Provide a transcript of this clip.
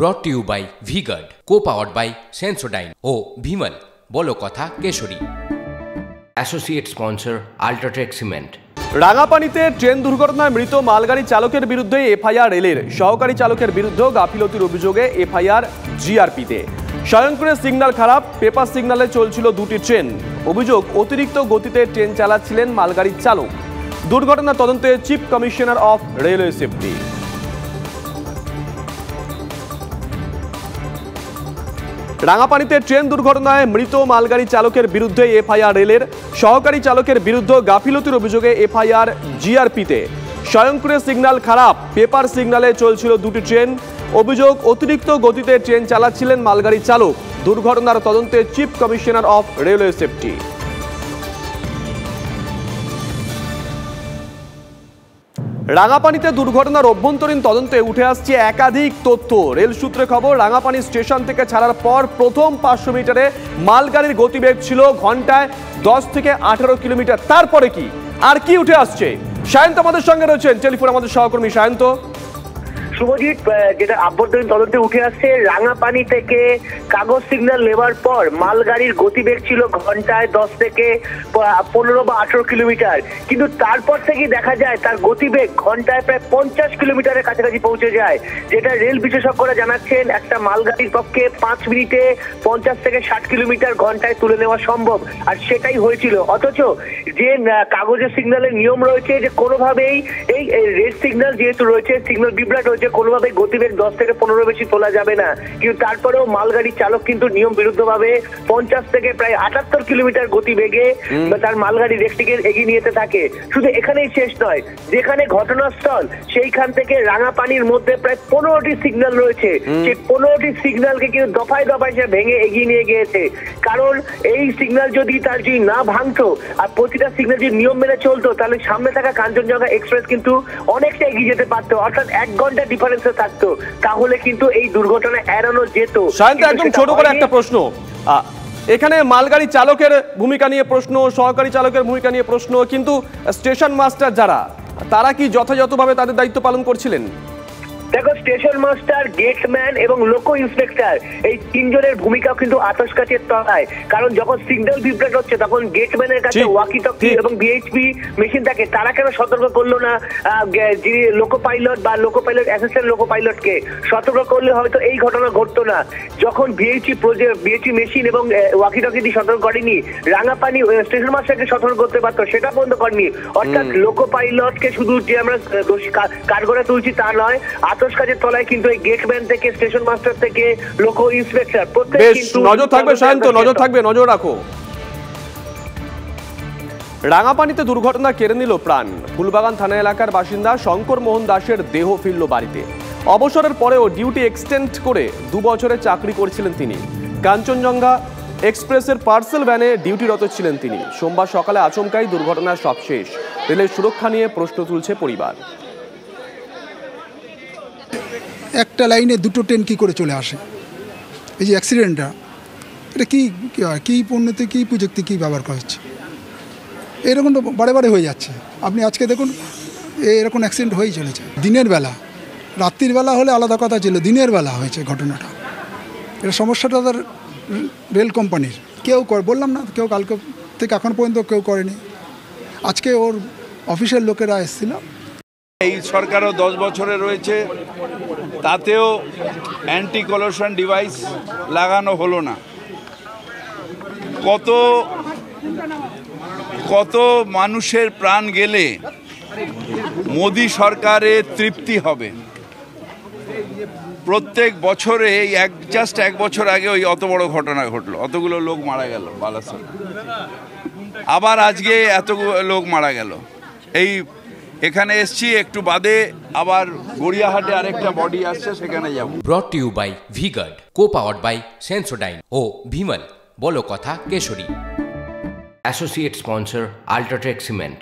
ব্রট to you by V Guard, co-powered by Sensodyne ও ভিমল বলো কথা কেশরী। Associate sponsor UltraTech cement. রাঙাপানিতে ট্রেন দুর্ঘটনায় মৃত মালগাড়ি চালকের বিরুদ্ধে এফআইআর রেলের, সহকারী চালকের বিরুদ্ধে গাফিলতির অভিযোগে এফআইআর জিআরপিতে। স্বয়ংক্রিয় সিগন্যাল খারাপ, পেপার সিগন্যালে চলছিল দুটি ট্রেন। অভিযোগ, অতিরিক্ত গতিতে ট্রেন চালাচ্ছিলেন মালগাড়ির চালক। দুর্ঘটনা তদন্তে chief commissioner of railway safety. রাঙাপানিতে ট্রেন দুর্ঘটনায় মৃত মালগাড়ি চালকের বিরুদ্ধে এফআইআর রেলের, সহকারী চালকের বিরুদ্ধে গাফিলতির অভিযোগে এফআইআর জিআরপিতে। স্বয়ংক্রিয় সিগন্যাল খারাপ, পেপার সিগন্যালে চলছিল দুটি ট্রেন। অভিযোগ, অতিরিক্ত গতিতে ট্রেন চালাচ্ছিলেন মালগাড়ি চালক। দুর্ঘটনার তদন্তে chief commissioner of railway safety. রাঙাপানিতে দুর্ঘটনার অভ্যন্তরীণ তদন্তে উঠে আসছে একাধিক তথ্য। রেল সূত্রে খবর, রাঙাপানি স্টেশন থেকে ছাড়ার পর প্রথম 500 মিটারে মালগাড়ির গতিবেগ ছিল ঘন্টায় 10 থেকে 18 কিলোমিটার। তারপরে কি আর কি উঠে আসছে? সায়ন্ত আমাদের সঙ্গে রয়েছেন টেলিফোন, আমাদের সহকর্মী সায়ন্ত। শুভজিৎ, যেটা আভ্যন্তরীণ তদন্তে উঠে আসছে, রাঙাপানি থেকে কাগজ সিগন্যাল নেওয়ার পর মালগাড়ির গতিবেগ ছিল ঘন্টায় 10 থেকে 15 বা 18 কিলোমিটার, কিন্তু তারপর থেকে দেখা যায় তার গতিবেগ ঘন্টায় প্রায় 50 কিলোমিটারের কাছাকাছি পৌঁছে যায়। যেটা রেল বিশেষজ্ঞরা জানাচ্ছেন, একটা মালগাড়ির পক্ষে 5 মিনিটে 50 থেকে 60 কিলোমিটার ঘন্টায় তুলে নেওয়া সম্ভব, আর সেটাই হয়েছিল। অথচ যে কাগজের সিগন্যালের নিয়ম রয়েছে যে কোনোভাবেই এই রেড সিগন্যাল যেহেতু রয়েছে, সিগন্যাল বিভ্রাট হয়েছে, কোনোভাবে গতিবেগ 10 থেকে 15 বেশি তোলা যাবে না। কিন্তু তারপরেও মালগাড়ি চালক কিন্তু নিয়ম বিরুদ্ধভাবে 50 থেকে প্রায় 78 কিলোমিটার গতিবেগে তার মালগাড়ি রেকটিকে এগিয়ে নিতে থাকে। শুধু এখানেই শেষ নয়, যেখানে ঘটনাস্থল সেইখান থেকে রাঙাপানির মধ্যে প্রায় 15টি সিগন্যাল রয়েছে। সেই 15টি সিগন্যালকে কিন্তু দফায় দফায় সে ভেঙে এগিয়ে নিয়ে গিয়েছে। কারণ এই সিগন্যাল যদি না ভাঙতো আর প্রতিটা সিগন্যাল যদি নিয়ম মেনে চলতো, তাহলে সামনে থাকা কাঞ্চনজঙ্ঘা এক্সপ্রেস কিন্তু অনেকটা এগিয়ে যেতে পারতো, অর্থাৎ 1 ঘন্টা ডিফারেন্সে থাকতো। তাহলে কিন্তু এই দুর্ঘটনা এড়ানো যেত। সায়ন্ত, একদম ছোট করে একটা প্রশ্ন, এখানে মালগাড়ি চালকের ভূমিকা নিয়ে প্রশ্ন, সহকারী চালকের ভূমিকা নিয়ে প্রশ্ন, কিন্তু স্টেশন মাস্টার যারা, তারা কি যথাযথভাবে তাদের দায়িত্ব পালন করছিলেন? দেখো, স্টেশন মাস্টার, গেটম্যান এবং লোকো ইন্সপেক্টর, এই 3 জনের ভূমিকাও কিন্তু আতশ কাচের তলায়। কারণ যখন সিগন্যাল বিভ্রাট হচ্ছে, তখন গেটম্যানের কাছে ওয়াকি টকি এবং ভিএইচপি মেশিন থাকে। তারা কেন সতর্ক করলো না যিনি লোকো পাইলট বা লোকো পাইলট অ্যাসিস্ট্যান্ট লোকো পাইলটকে? সতর্ক করলে হয়তো এই ঘটনা ঘটতো না। যখন ভিএইচপি মেশিন এবং ওয়াকি টকি দিয়ে সতর্ক করেনি, রাঙাপানি স্টেশন মাস্টারকে সতর্ক করতে পারতো, সেটা বন্ধ করেনি। অর্থাৎ লোকো পাইলটকে শুধু যে আমরা কাঠগড়ায় তুলছি তা নয়, আতশ কাজের তলায় কিন্তু এই গেটম্যান থেকে, স্টেশন মাস্টার থেকে লোকো ইন্সপেক্টর প্রত্যেক কিন্তু নজর থাকবে। সায়ন্ত, নজর থাকবে, নজর রাখো। রাঙাপানিতে দুর্ঘটনা কেড়ে নিল প্রাণ। ফুলবাগান থানা এলাকার বাসিন্দা শঙ্কর মোহন দাসের দেহ ফিরল বাড়িতে। অবসরের পরেও ডিউটি এক্সটেন্ড করে 2 বছরের চাকরি করেছিলেন তিনি। কাঞ্চনজঙ্ঘা এক্সপ্রেসের পার্সেল ভ্যানে ডিউটিরত ছিলেন তিনি। সোমবার সকালে আচমকাই দুর্ঘটনার সব শেষ। রেলের সুরক্ষা নিয়ে প্রশ্ন তুলছে পরিবার। একটা লাইনে 2টো ট্রেন কী করে চলে আসে? এই যে অ্যাক্সিডেন্টটা, এটা কী পণ্যতে, কী প্রযুক্তি, কী ব্যবহার করা হচ্ছে? এরকম তো বারে বারে হয়ে যাচ্ছে। আপনি আজকে দেখুন, এরকম অ্যাক্সিডেন্ট হয়েই চলেছে। দিনের বেলা, রাত্রির বেলা হলে আলাদা কথা ছিল, দিনের বেলা হয়েছে ঘটনাটা। এটা সমস্যাটা তার রেল কোম্পানির। কেউ বললাম না, কেউ কালকে থেকে এখন পর্যন্ত কেউ করেনি। আজকে ওর অফিসের লোকেরা এসেছিল। এই সরকারও 10 বছরে রয়েছে, তাতেও অ্যান্টি কলিশন ডিভাইস লাগানো হলো না। কত মানুষের প্রাণ গেলে মোদি সরকারের তৃপ্তি হবে? প্রত্যেক বছরে জাস্ট 1 বছর আগে ওই অত বড় ঘটনা ঘটলো, অতগুলো লোক মারা গেল বালাসোর। আবার আজকে এতগুলো লোক মারা গেল। এখানে এসছি, একটু বাদে আবার গড়িয়াহাটে আরেকটা বডি আসছে, সেখানে যাব। Brought to you by V Guard, co-powered by Sensodyne ও ভিমল বলো কথা কেশরী। Associate sponsor UltraTech cement.